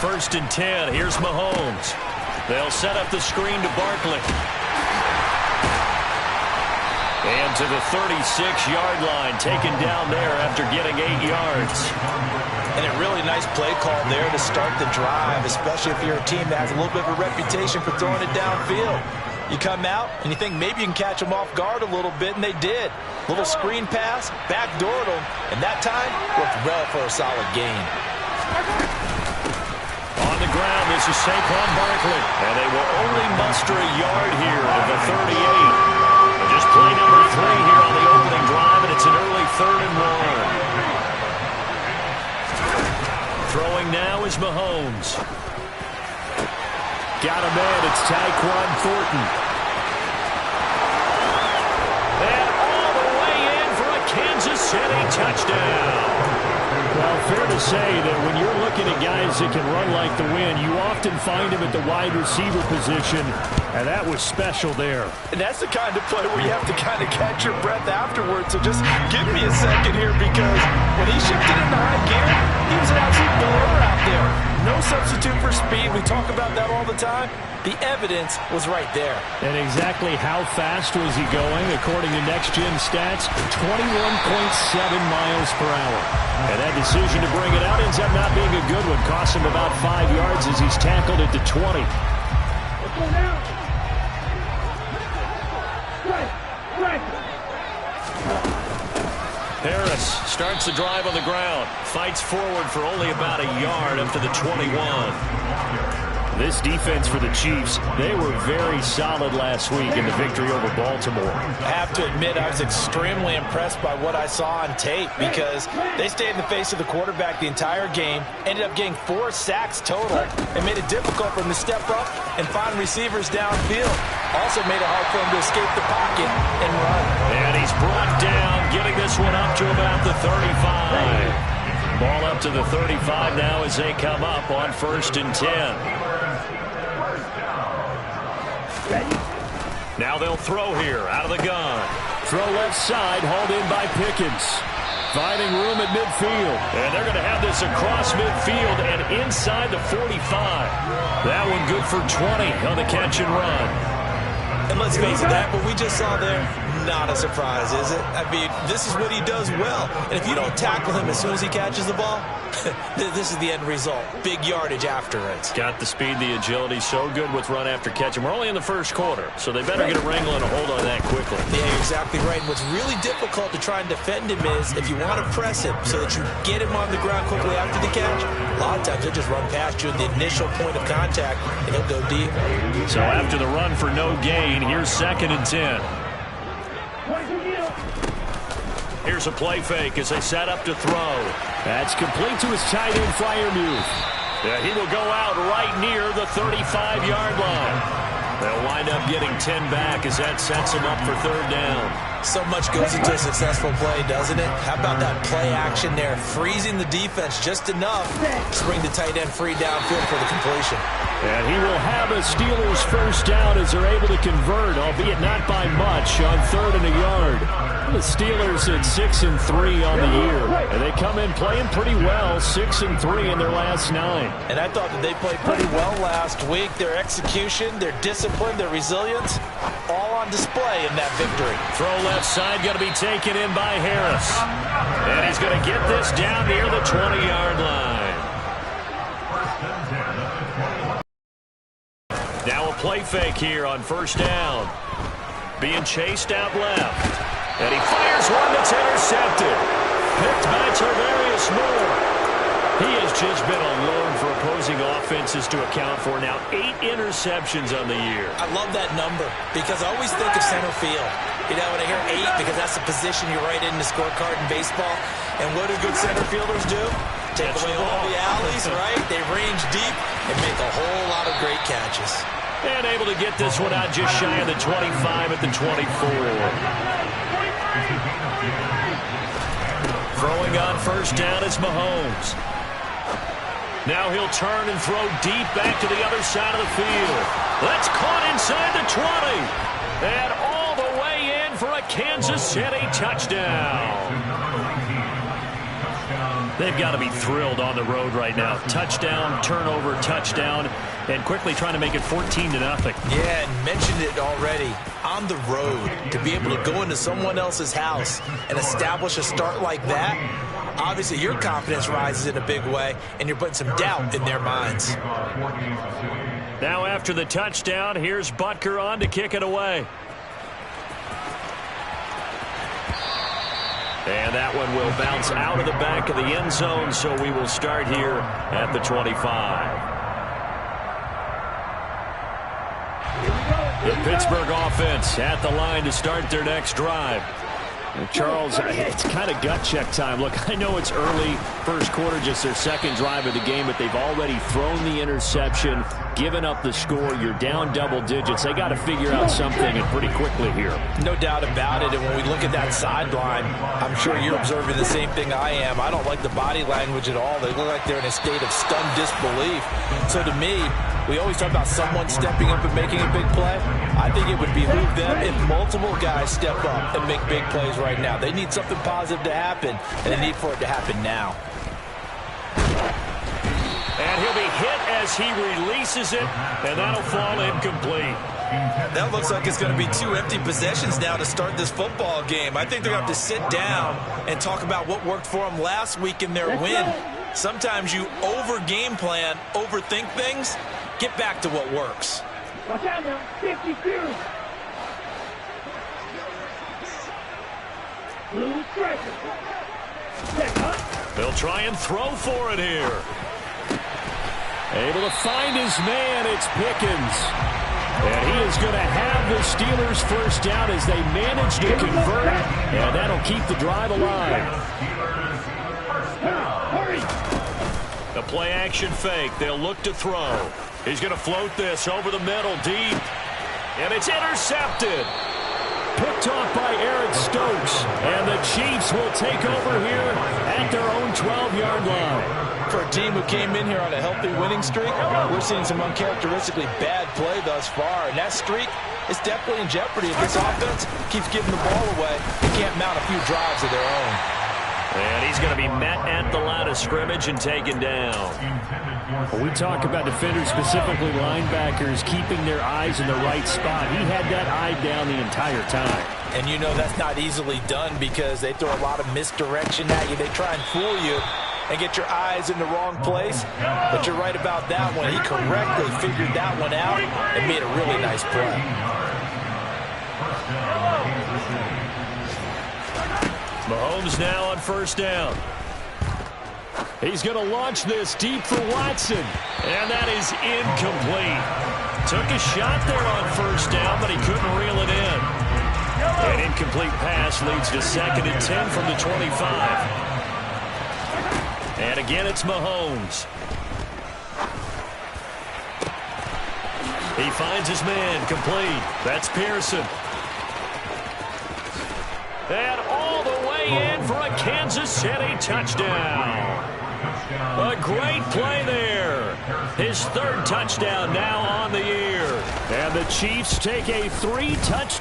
first and 10. Here's Mahomes. They'll set up the screen to Barkley. And to the 36-yard line, taken down there after getting 8 yards. And a really nice play call there to start the drive, especially if you're a team that has a little bit of a reputation for throwing it downfield. You come out and you think maybe you can catch them off guard a little bit, and they did. Little screen pass, backdoored them, and that time worked well for a solid gain. On the ground, this is Saquon Barkley, and they will only muster a yard here at the 38. Just play number 3 here on the opening drive, and it's an early 3rd and 1. Throwing now is Mahomes. Got him in. It's Tyquan Thornton. And all the way in for a Kansas City touchdown. Well, fair to say that when you're looking at guys that can run like the wind, you often find them at the wide receiver position, and that was special there. And that's the kind of play where you have to kind of catch your breath afterwards. So just give me a second here, because when he shifted into high gear, he was an absolute blur out there. No substitute for speed. We talk about that all the time. The evidence was right there. And exactly how fast was he going? According to Next Gen Stats, 21.7 miles per hour. And that decision to bring it out ends up not being a good one. Cost him about 5 yards as he's tackled at the 20. Harris starts the drive on the ground. Fights forward for only about a yard up to the 21. This defense for the Chiefs, they were very solid last week in the victory over Baltimore. I have to admit, I was extremely impressed by what I saw on tape, because they stayed in the face of the quarterback the entire game, ended up getting 4 sacks total, and made it difficult for him to step up and find receivers downfield. Also made it hard for him to escape the pocket and run. And he's brought down, getting this one up to about the 35. Ball up to the 35 now as they come up on 1st and 10. Now they'll throw here out of the gun. Throw left side, hauled in by Pickens. Finding room at midfield. And they're going to have this across midfield and inside the 45. That one good for 20 on the catch and run. And let's face it, that what we just saw there, not a surprise, is it? I mean, this is what he does well. And if you don't tackle him as soon as he catches the ball, this is the end result. Big yardage after it. Got the speed, the agility, so good with run after catch. And we're only in the first quarter, so they better get a wrangle and a hold on that quickly. Yeah, you're exactly right. And what's really difficult to try and defend him is if you want to press him so that you get him on the ground quickly after the catch, a lot of times he'll just run past you at the initial point of contact, and he'll go deep. So after the run for no gain, here's 2nd and 10. Here's a play fake as they set up to throw. That's complete to his tight end Freiermuth. Yeah, he will go out right near the 35-yard line. They'll wind up getting 10 back as that sets him up for 3rd down. So much goes into a successful play, doesn't it? How about that play action there, freezing the defense just enough to bring the tight end free downfield for the completion. And he will have a Steelers first down as they're able to convert, albeit not by much, on 3rd and a yard. The Steelers at 6-3 on the year, and they come in playing pretty well, 6-3 in their last 9. And I thought that they played pretty well last week. Their execution, their discipline, their resilience, all on display in that victory. Throw left side going to be taken in by Harris, and he's going to get this down near the 20-yard line. Now a play fake here on 1st down. Being chased out left. And he fires one that's intercepted. Picked by Tarvarius Moore. He has just been a load for opposing offenses to account for. Now 8 interceptions on the year. I love that number because I always think of center field. You know, when I hear 8, because that's the position you write in the scorecard in baseball. And what do good center fielders do? Take away all the alleys, right? They range deep and make a whole lot of great catches. And able to get this one out just shy of the 25 at the 24. Throwing on 1st down is Mahomes. Now he'll turn and throw deep back to the other side of the field. That's caught inside the 20. And all the way in for a Kansas City touchdown. They've got to be thrilled on the road right now. Touchdown, turnover, touchdown, and quickly trying to make it 14-0. Yeah, and mentioned it already. On the road, to be able to go into someone else's house and establish a start like that, obviously your confidence rises in a big way, and you're putting some doubt in their minds. Now after the touchdown, here's Butker on to kick it away. And that one will bounce out of the back of the end zone, so we will start here at the 25. The Pittsburgh offense at the line to start their next drive. And Charles, it's kind of gut check time. Look, I know it's early, first quarter, just their second drive of the game, but they've already thrown the interception, given up the score. You're down double digits. They got to figure out something, and pretty quickly here. No doubt about it. And when we look at that sideline, I'm sure you're observing the same thing I am. I don't like the body language at all. They look like they're in a state of stunned disbelief. So to me, we always talk about someone stepping up and making a big play. I think it would behoove them if multiple guys step up and make big plays right now. They need something positive to happen, and they need for it to happen now. And he'll be hit as he releases it, and that'll fall incomplete. That looks like it's going to be 2 empty possessions now to start this football game. I think they're going to have to sit down and talk about what worked for them last week in their win. Sometimes you over-game plan, overthink things. Get back to what works. Watch out now, 52. Blue striker. They'll try and throw for it here. Able to find his man, it's Pickens. And he is going to have the Steelers first down as they manage to convert, and that'll keep the drive alive. Hurry. The play action fake. They'll look to throw. He's going to float this over the middle deep. And it's intercepted. Picked off by Eric Stokes. And the Chiefs will take over here at their own 12-yard line. For a team who came in here on a healthy winning streak, we're seeing some uncharacteristically bad play thus far. And that streak is definitely in jeopardy if this offense keeps giving the ball away. They can't mount a few drives of their own. And he's going to be met at the line of scrimmage and taken down. When we talk about defenders, specifically linebackers, keeping their eyes in the right spot. He had that eye down the entire time. And you know that's not easily done because they throw a lot of misdirection at you. They try and fool you and get your eyes in the wrong place. But you're right about that one. He correctly figured that one out and made a really nice play. Mahomes now on first down. He's going to launch this deep for Watson. And that is incomplete. Took a shot there on first down, but he couldn't reel it in. An incomplete pass leads to 2nd and 10 from the 25. And again, it's Mahomes. He finds his man complete. That's Pearson. And all the way in for a Kansas City touchdown. A great play there. His 3rd touchdown now on the year. And the Chiefs take a 3-touchdown